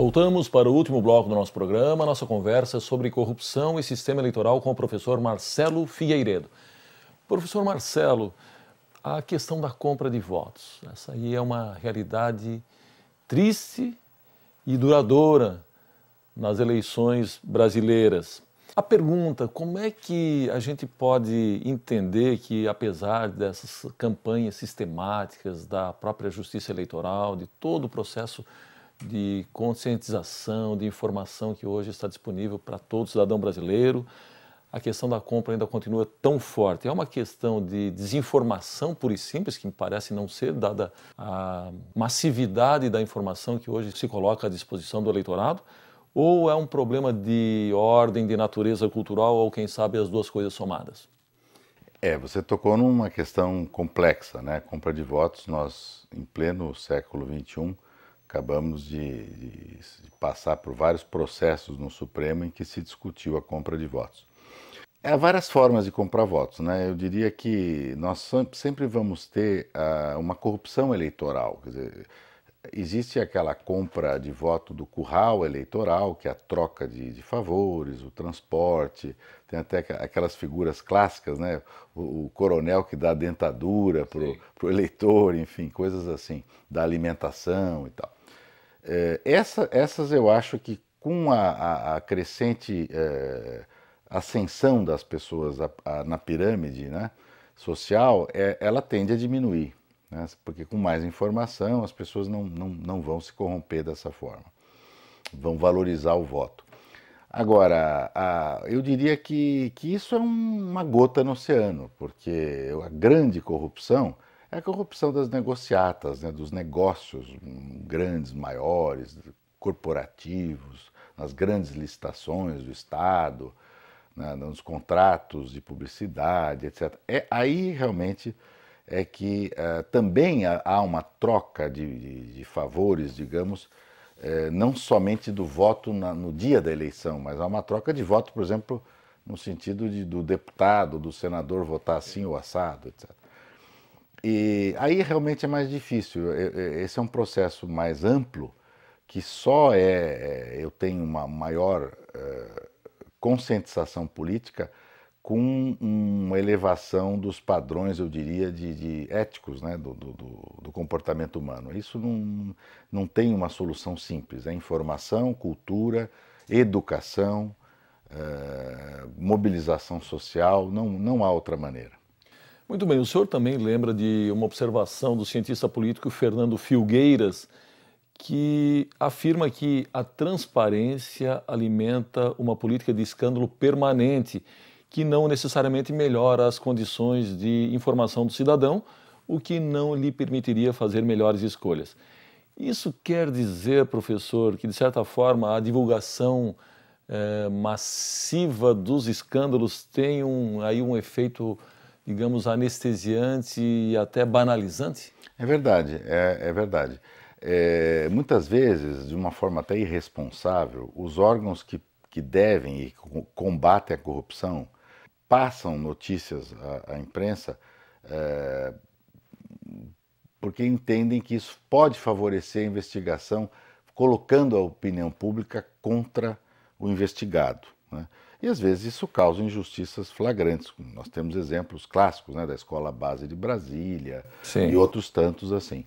Voltamos para o último bloco do nosso programa, nossa conversa sobre corrupção e sistema eleitoral com o professor Marcelo Figueiredo. Professor Marcelo, a questão da compra de votos, essa aí é uma realidade triste e duradoura nas eleições brasileiras. A pergunta, como é que a gente pode entender que, apesar dessas campanhas sistemáticas da própria Justiça Eleitoral, de todo o processo de conscientização, de informação que hoje está disponível para todo cidadão brasileiro, a questão da compra ainda continua tão forte? É uma questão de desinformação pura e simples, que me parece não ser, dada a massividade da informação que hoje se coloca à disposição do eleitorado, ou é um problema de ordem, de natureza cultural, ou quem sabe as duas coisas somadas? Você tocou numa questão complexa, né? Compra de votos, nós, em pleno século XXI, acabamos de passar por vários processos no Supremo em que se discutiu a compra de votos. Há várias formas de comprar votos, né? Eu diria que nós sempre vamos ter uma corrupção eleitoral. Quer dizer, existe aquela compra de voto do curral eleitoral, que é a troca de favores, o transporte, tem até aquelas figuras clássicas, né? O coronel que dá dentadura para o eleitor, enfim, coisas assim, da alimentação e tal. Essas eu acho que com a crescente ascensão das pessoas na pirâmide, né, social, ela tende a diminuir, né, porque com mais informação as pessoas não vão se corromper dessa forma, vão valorizar o voto. Agora, eu diria que isso é uma gota no oceano, porque a grande corrupção é a corrupção das negociatas, né, dos negócios grandes, maiores, corporativos, nas grandes licitações do Estado, né, nos contratos de publicidade, etc. Aí realmente é que também há uma troca de favores, digamos, não somente do voto no dia da eleição, mas há uma troca de voto, por exemplo, no sentido do deputado, do senador votar assim ou assado, etc. E aí realmente é mais difícil. Esse é um processo mais amplo que só eu tenho uma maior conscientização política com uma elevação dos padrões, eu diria, de éticos, né, do comportamento humano. Isso não tem uma solução simples. É informação, cultura, educação, mobilização social, não há outra maneira. Muito bem, o senhor também lembra de uma observação do cientista político Fernando Filgueiras, que afirma que a transparência alimenta uma política de escândalo permanente, que não necessariamente melhora as condições de informação do cidadão, o que não lhe permitiria fazer melhores escolhas. Isso quer dizer, professor, que de certa forma a divulgação massiva dos escândalos tem aí um efeito, digamos, anestesiante e até banalizante? É verdade, é verdade. Muitas vezes, de uma forma até irresponsável, os órgãos que devem e combatem a corrupção passam notícias à imprensa porque entendem que isso pode favorecer a investigação, colocando a opinião pública contra o investigado, né? E às vezes isso causa injustiças flagrantes. Nós temos exemplos clássicos, né, da Escola Base de Brasília e Sim. outros tantos assim.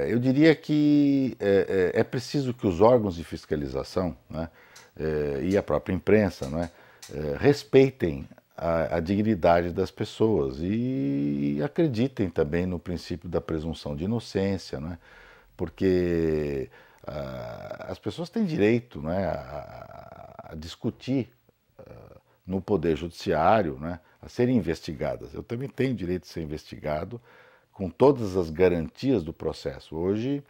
Eu diria que é preciso que os órgãos de fiscalização, né, e a própria imprensa, né, respeitem a dignidade das pessoas e acreditem também no princípio da presunção de inocência, né, porque as pessoas têm direito, né, a discutir no Poder Judiciário, né, a serem investigadas. Eu também tenho direito de ser investigado com todas as garantias do processo. Hoje,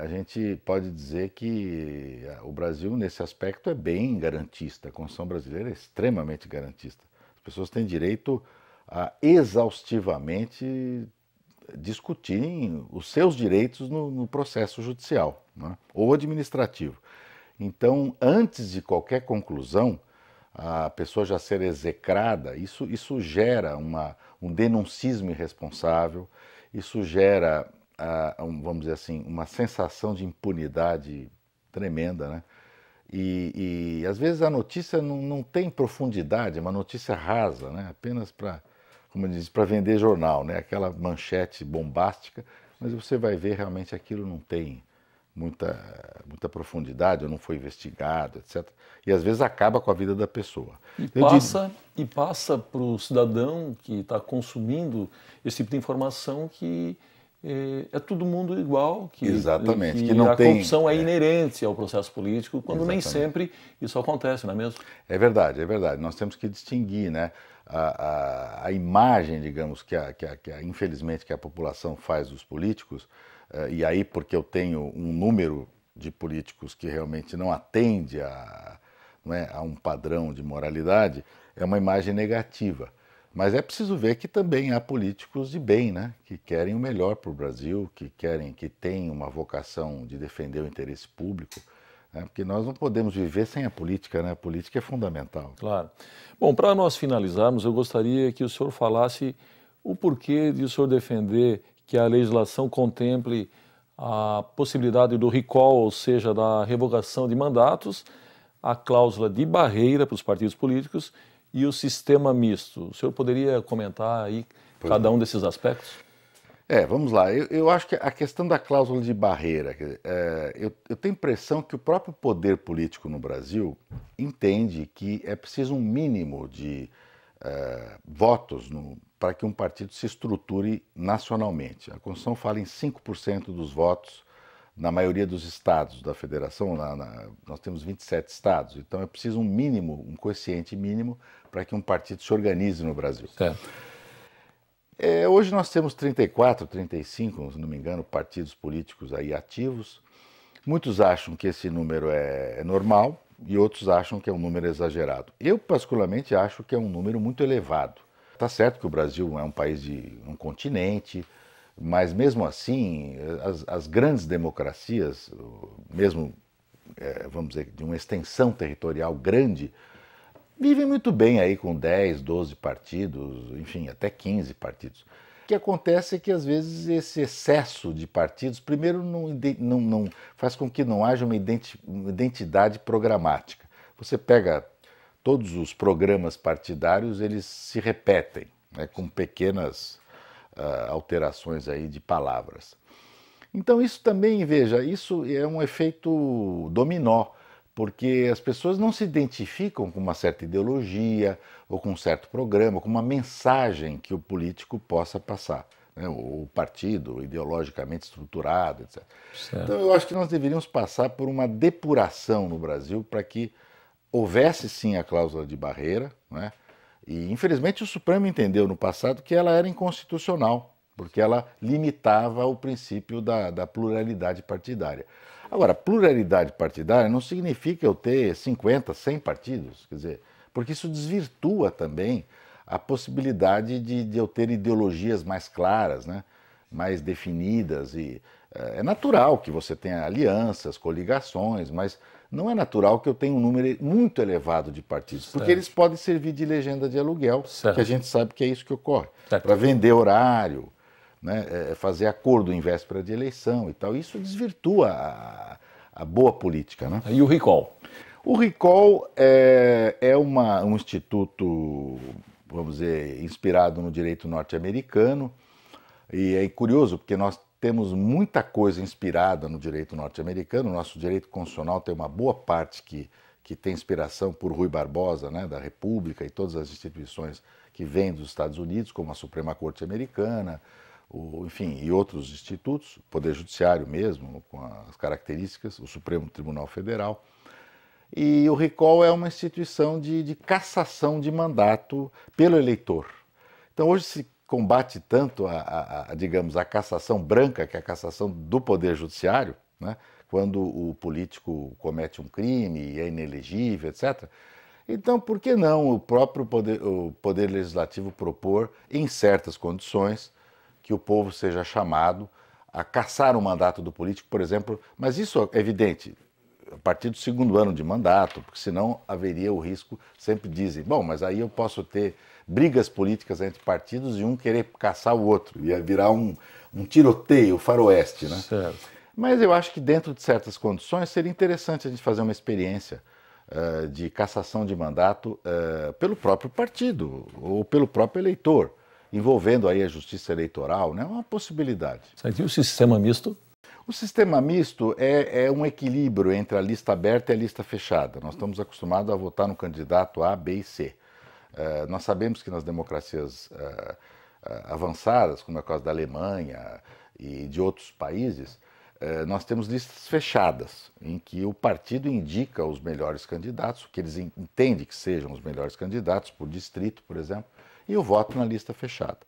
a gente pode dizer que o Brasil, nesse aspecto, é bem garantista. A Constituição brasileira é extremamente garantista. As pessoas têm direito a exaustivamente discutirem os seus direitos no processo judicial, né, ou administrativo. Então, antes de qualquer conclusão, a pessoa já ser execrada, isso gera um denuncismo irresponsável, isso gera vamos dizer assim, uma sensação de impunidade tremenda, né? E às vezes a notícia não tem profundidade, é uma notícia rasa, né? Apenas para, como eu disse, para vender jornal, né? Aquela manchete bombástica, mas você vai ver realmente aquilo não tem muita profundidade, ou não foi investigado, etc. E às vezes acaba com a vida da pessoa. E passa para o cidadão que está consumindo esse tipo de informação que é todo mundo igual, Exatamente, que não a tem, corrupção é inerente ao processo político, quando nem sempre isso acontece, não é mesmo? É verdade, é verdade. Nós temos que distinguir, né, a imagem, digamos, infelizmente que a população faz dos políticos, e aí porque eu tenho um número de políticos que realmente não atende não é, a um padrão de moralidade, é uma imagem negativa. Mas é preciso ver que também há políticos de bem, né, que querem o melhor para o Brasil, que têm uma vocação de defender o interesse público, né, porque nós não podemos viver sem a política, né? A política é fundamental. Claro. Bom, para nós finalizarmos, eu gostaria que o senhor falasse o porquê de o senhor defender que a legislação contemple a possibilidade do recall, ou seja, da revogação de mandatos, a cláusula de barreira para os partidos políticos e o sistema misto. O senhor poderia comentar aí cada um desses aspectos? Vamos lá. Eu acho que a questão da cláusula de barreira, eu tenho a impressão que o próprio poder político no Brasil entende que é preciso um mínimo de votos para que um partido se estruture nacionalmente. A Constituição fala em 5% dos votos na maioria dos estados da federação. Nós temos 27 estados, então é preciso um quociente mínimo para que um partido se organize no Brasil. Certo. Hoje nós temos 34, 35, se não me engano, partidos políticos aí ativos. Muitos acham que esse número é normal e outros acham que é um número exagerado. Eu, particularmente, acho que é um número muito elevado. Tá certo que o Brasil é um país de um continente, mas mesmo assim, as grandes democracias, mesmo, vamos dizer, de uma extensão territorial grande, vivem muito bem aí com 10, 12 partidos, enfim, até 15 partidos. O que acontece é que, às vezes, esse excesso de partidos, primeiro, não faz com que não haja uma identidade programática. Você pega todos os programas partidários, eles se repetem, né, com pequenas alterações aí de palavras. Então isso também, veja, isso é um efeito dominó, porque as pessoas não se identificam com uma certa ideologia ou com um certo programa, com uma mensagem que o político possa passar, né? O partido ideologicamente estruturado, etc. Certo. Então eu acho que nós deveríamos passar por uma depuração no Brasil para que houvesse sim a cláusula de barreira, né? E infelizmente o Supremo entendeu no passado que ela era inconstitucional, porque ela limitava o princípio da pluralidade partidária. Agora, pluralidade partidária não significa eu ter 50, 100 partidos, quer dizer, porque isso desvirtua também a possibilidade de eu ter ideologias mais claras, né, mais definidas. E é natural que você tenha alianças, coligações, mas não é natural que eu tenha um número muito elevado de partidos, porque certo. Eles podem servir de legenda de aluguel, Certo. que a gente sabe que é isso que ocorre, Certo. para vender horário, né, fazer acordo em véspera de eleição e tal. Isso desvirtua a boa política, né? E o recall? O recall é um instituto, vamos dizer, inspirado no direito norte-americano, e é curioso porque nós temos muita coisa inspirada no direito norte-americano. O nosso direito constitucional tem uma boa parte que tem inspiração por Rui Barbosa, né, da República, e todas as instituições que vêm dos Estados Unidos, como a Suprema Corte Americana, enfim, e outros institutos, o Poder Judiciário mesmo, com as características, o Supremo Tribunal Federal. E o recall é uma instituição de cassação de mandato pelo eleitor. Então hoje se combate tanto digamos, a cassação branca, que é a cassação do Poder Judiciário, né, quando o político comete um crime e é inelegível, etc. Então, por que não o próprio poder Legislativo propor, em certas condições, que o povo seja chamado a cassar o mandato do político, por exemplo? Mas isso é evidente. a partir do segundo ano de mandato, porque senão haveria o risco, sempre dizem, bom, mas aí eu posso ter brigas políticas entre partidos e um querer caçar o outro, ia virar um tiroteio, faroeste, né? Certo. Mas eu acho que dentro de certas condições seria interessante a gente fazer uma experiência de cassação de mandato pelo próprio partido ou pelo próprio eleitor, envolvendo aí a justiça eleitoral, né? É uma possibilidade. Certo. E o sistema misto? O sistema misto é um equilíbrio entre a lista aberta e a lista fechada. Nós estamos acostumados a votar no candidato A, B e C. Nós sabemos que nas democracias avançadas, como é o caso da Alemanha e de outros países, nós temos listas fechadas, em que o partido indica os melhores candidatos, o que eles entendem que sejam os melhores candidatos, por distrito, por exemplo, e o voto na lista fechada.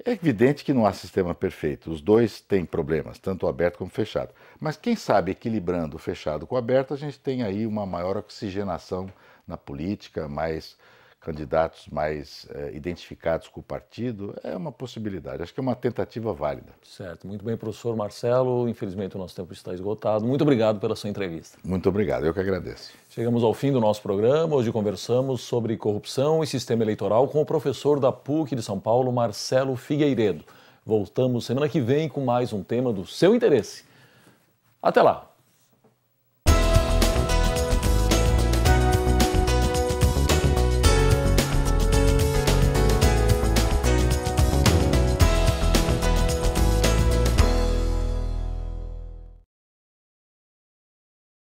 É evidente que não há sistema perfeito, os dois têm problemas, tanto o aberto como o fechado. Mas quem sabe, equilibrando o fechado com o aberto, a gente tem aí uma maior oxigenação na política, mais candidatos mais identificados com o partido, é uma possibilidade, acho que é uma tentativa válida. Certo, muito bem, professor Marcelo, infelizmente o nosso tempo está esgotado, muito obrigado pela sua entrevista. Muito obrigado, eu que agradeço. Chegamos ao fim do nosso programa, hoje conversamos sobre corrupção e sistema eleitoral com o professor da PUC de São Paulo, Marcelo Figueiredo. Voltamos semana que vem com mais um tema do seu interesse. Até lá!